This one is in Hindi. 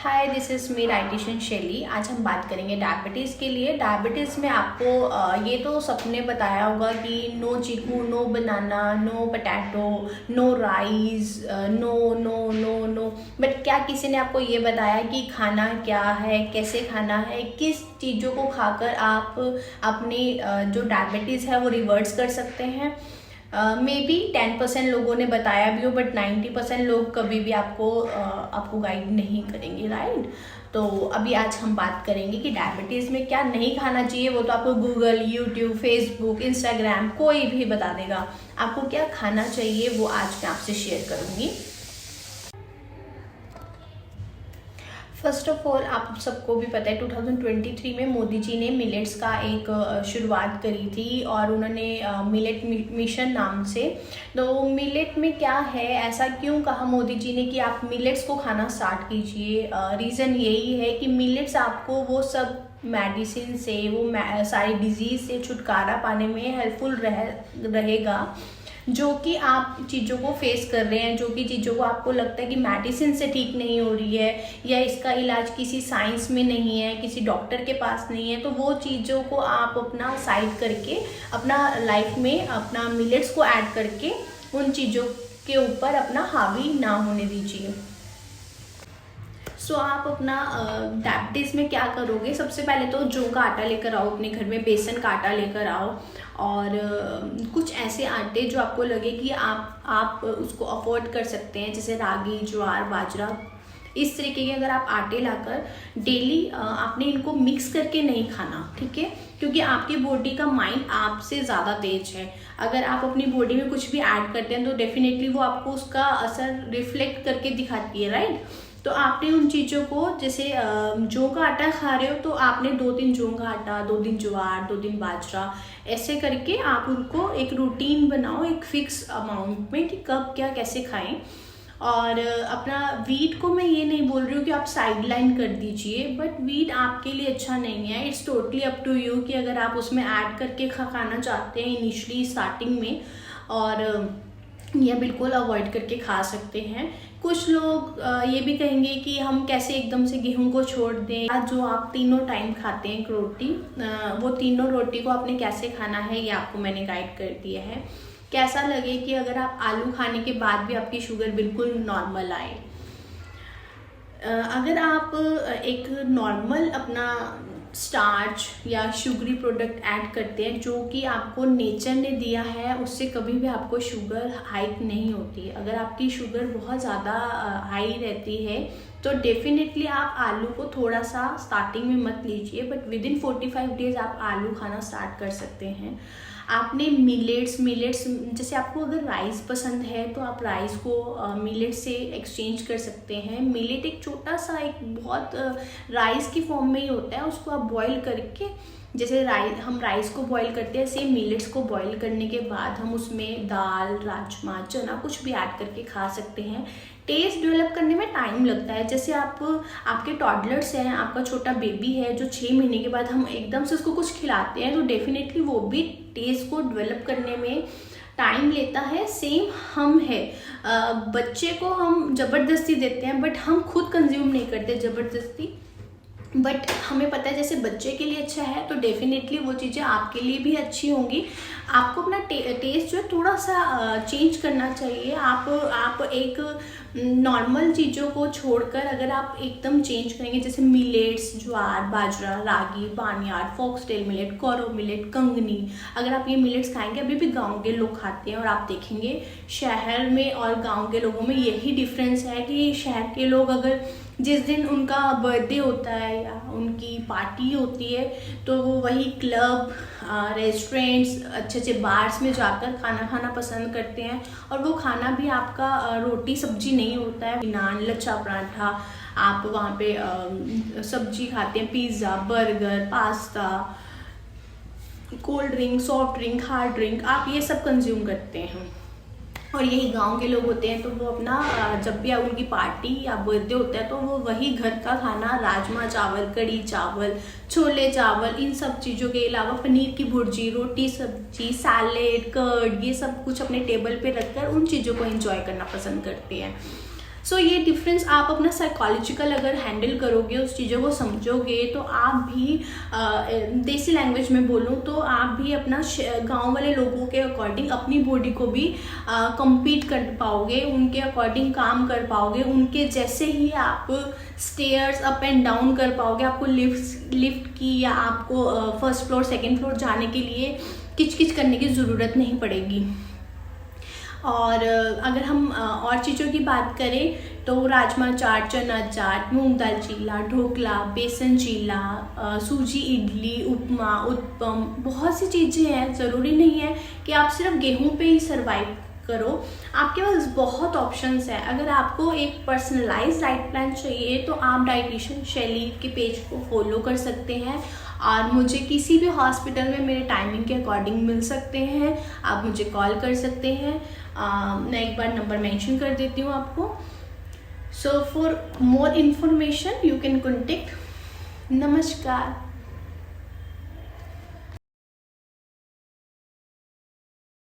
Hi, this is me dietitian शैली। आज हम बात करेंगे डायबिटीज़ के लिए। डायबिटीज़ में आपको ये तो सबने बताया होगा कि no chikoo, no banana, no potato, no rice, no no no no. But क्या किसी ने आपको ये बताया कि खाना क्या है, कैसे खाना है, किस चीज़ों को खाकर आप अपनी जो डायबिटीज़ है वो रिवर्स कर सकते हैं? मे बी 10% लोगों ने बताया भी हो, बट 90% लोग कभी भी आपको गाइड नहीं करेंगे, राइट? तो अभी आज हम बात करेंगे कि डायबिटीज़ में क्या नहीं खाना चाहिए। वो तो आपको गूगल, यूट्यूब, फेसबुक, इंस्टाग्राम कोई भी बता देगा। आपको क्या खाना चाहिए वो आज मैं आपसे शेयर करूँगी। फर्स्ट ऑफ ऑल, आप सबको भी पता है 2023 में मोदी जी ने मिलेट्स का एक शुरुआत करी थी और उन्होंने मिलेट मिशन नाम से। तो मिलेट में क्या है, ऐसा क्यों कहा मोदी जी ने कि आप मिलेट्स को खाना स्टार्ट कीजिए? रीज़न यही है कि मिलेट्स आपको वो सब मेडिसिन से, वो सारी डिजीज़ से छुटकारा पाने में हेल्पफुल रहेगा जो कि आप चीज़ों को फेस कर रहे हैं, जो कि चीज़ों को आपको लगता है कि मेडिसिन से ठीक नहीं हो रही है या इसका इलाज किसी साइंस में नहीं है, किसी डॉक्टर के पास नहीं है। तो वो चीज़ों को आप अपना साइड करके अपना लाइफ में अपना मिलेट्स को ऐड करके उन चीज़ों के ऊपर अपना हावी ना होने दीजिए। सो आप अपना डायबिटीज़ में क्या करोगे? सबसे पहले तो जौ का आटा लेकर आओ, अपने घर में बेसन का आटा लेकर आओ और कुछ ऐसे आटे जो आपको लगे कि आप उसको अफोर्ड कर सकते हैं, जैसे रागी, ज्वार, बाजरा। इस तरीके के अगर आप आटे लाकर डेली आपने इनको मिक्स करके नहीं खाना, ठीक है? क्योंकि आपकी बॉडी का माइंड आपसे ज़्यादा तेज है। अगर आप अपनी बॉडी में कुछ भी ऐड करते हैं तो डेफिनेटली वो आपको उसका असर रिफ्लेक्ट करके दिखाती है, राइट? तो आपने उन चीज़ों को, जैसे जौ का आटा खा रहे हो तो आपने 2 दिन जौ का आटा, 2 दिन ज्वार, 2 दिन बाजरा, ऐसे करके आप उनको एक रूटीन बनाओ, एक फिक्स अमाउंट में कि कब क्या कैसे खाएं। और अपना वीट को मैं ये नहीं बोल रही हूँ कि आप साइड लाइन कर दीजिए, बट वीट आपके लिए अच्छा नहीं है। It's totally up to you कि अगर आप उसमें ऐड करके खाना चाहते हैं इनिशियली स्टार्टिंग में, और या बिल्कुल अवॉइड करके खा सकते हैं। कुछ लोग ये भी कहेंगे कि हम कैसे एकदम से गेहूं को छोड़ दें। जो आप तीनों टाइम खाते हैं रोटी, वो तीनों रोटी को आपने कैसे खाना है ये आपको मैंने गाइड कर दिया है। कैसा लगे कि अगर आप आलू खाने के बाद भी आपकी शुगर बिल्कुल नॉर्मल आए। अगर आप एक नॉर्मल अपना स्टार्च या शुगरी प्रोडक्ट ऐड करते हैं जो कि आपको नेचर ने दिया है, उससे कभी भी आपको शुगर हाइक नहीं होती। अगर आपकी शुगर बहुत ज़्यादा हाई रहती है तो डेफिनेटली आप आलू को थोड़ा सा स्टार्टिंग में मत लीजिए, बट विद इन 45 डेज आप आलू खाना स्टार्ट कर सकते हैं। आपने मिलेट्स जैसे आपको अगर राइस पसंद है तो आप राइस को मिलेट से एक्सचेंज कर सकते हैं। मिलेट एक छोटा सा, एक बहुत राइस की फॉर्म में ही होता है, उसको आप बॉईल करके, जैसे हम राइस को बॉईल करते हैं, सेम मिलेट्स को बॉईल करने के बाद हम उसमें दाल, राजमा, चना कुछ भी ऐड करके खा सकते हैं। टेस्ट डेवलप करने में टाइम लगता है। जैसे आपके टॉडलर्स हैं, आपका छोटा बेबी है जो 6 महीने के बाद हम एकदम से उसको कुछ खिलाते हैं तो डेफिनेटली वो भी टेस्ट को डेवलप करने में टाइम लेता है। सेम हम है, बच्चे को हम ज़बरदस्ती देते हैं बट हम खुद कंज्यूम नहीं करते ज़बरदस्ती। बट हमें पता है जैसे बच्चे के लिए अच्छा है तो डेफिनेटली वो चीज़ें आपके लिए भी अच्छी होंगी। आपको अपना टेस्ट जो है थोड़ा सा चेंज करना चाहिए। आप एक नॉर्मल चीज़ों को छोड़कर अगर आप एकदम चेंज करेंगे, जैसे मिलेट्स, ज्वार, बाजरा, रागी, बार्नयार्ड, फॉक्सटेल मिलेट, कोरो मिलेट, कंगनी, अगर आप ये मिलेट्स खाएंगे, अभी भी गांव के लोग खाते हैं और आप देखेंगे शहर में और गांव के लोगों में यही डिफरेंस है कि शहर के लोग अगर जिस दिन उनका बर्थडे होता है या उनकी पार्टी होती है तो वो वही क्लब, रेस्टोरेंट्स, अच्छे अच्छे बार्स में जाकर खाना खाना पसंद करते हैं। और वो खाना भी आपका रोटी सब्जी नहीं होता है, नान, लच्छा पराठा, आप वहाँ पे सब्जी खाते हैं, pizza, burger, pasta, cold drink, soft drink, hard drink, आप ये सब कंज्यूम करते हैं। और यही गांव के लोग होते हैं तो वो अपना जब भी उनकी पार्टी या बर्थडे होता है तो वो वही घर का खाना, राजमा चावल, कढ़ी चावल, छोले चावल, इन सब चीज़ों के अलावा पनीर की भुर्जी, रोटी सब्जी, सैलेड, कर्ड, ये सब कुछ अपने टेबल पे रखकर उन चीज़ों को एंजॉय करना पसंद करते हैं। सो ये डिफरेंस आप अपना साइकोलॉजिकल अगर हैंडल करोगे, उस चीज़ों को समझोगे, तो आप भी देसी लैंग्वेज में बोलूँ तो आप भी अपना गांव वाले लोगों के अकॉर्डिंग अपनी बॉडी को भी compete कर पाओगे, उनके अकॉर्डिंग काम कर पाओगे, उनके जैसे ही आप स्टेयर्स अप एंड डाउन कर पाओगे। आपको लिफ्ट की या आपको फर्स्ट फ्लोर सेकंड फ्लोर जाने के लिए किच करने की ज़रूरत नहीं पड़ेगी। और अगर हम और चीज़ों की बात करें तो राजमा चाट, चना चाट, मूंग दाल चीला, ढोकला, बेसन चीला, सूजी इडली, उपमा, उत्पम, बहुत सी चीज़ें हैं। ज़रूरी नहीं है कि आप सिर्फ गेहूं पे ही सर्वाइव करो, आपके पास बहुत ऑप्शंस है। अगर आपको एक पर्सनलाइज्ड डाइट प्लान चाहिए तो आप डाइटिशियन शैली के पेज को फॉलो कर सकते हैं और मुझे किसी भी हॉस्पिटल में मेरे टाइमिंग के अकॉर्डिंग मिल सकते हैं। आप मुझे कॉल कर सकते हैं, मैं एक बार नंबर मेंशन कर देती हूँ आपको। So for more information you can contact. नमस्कार।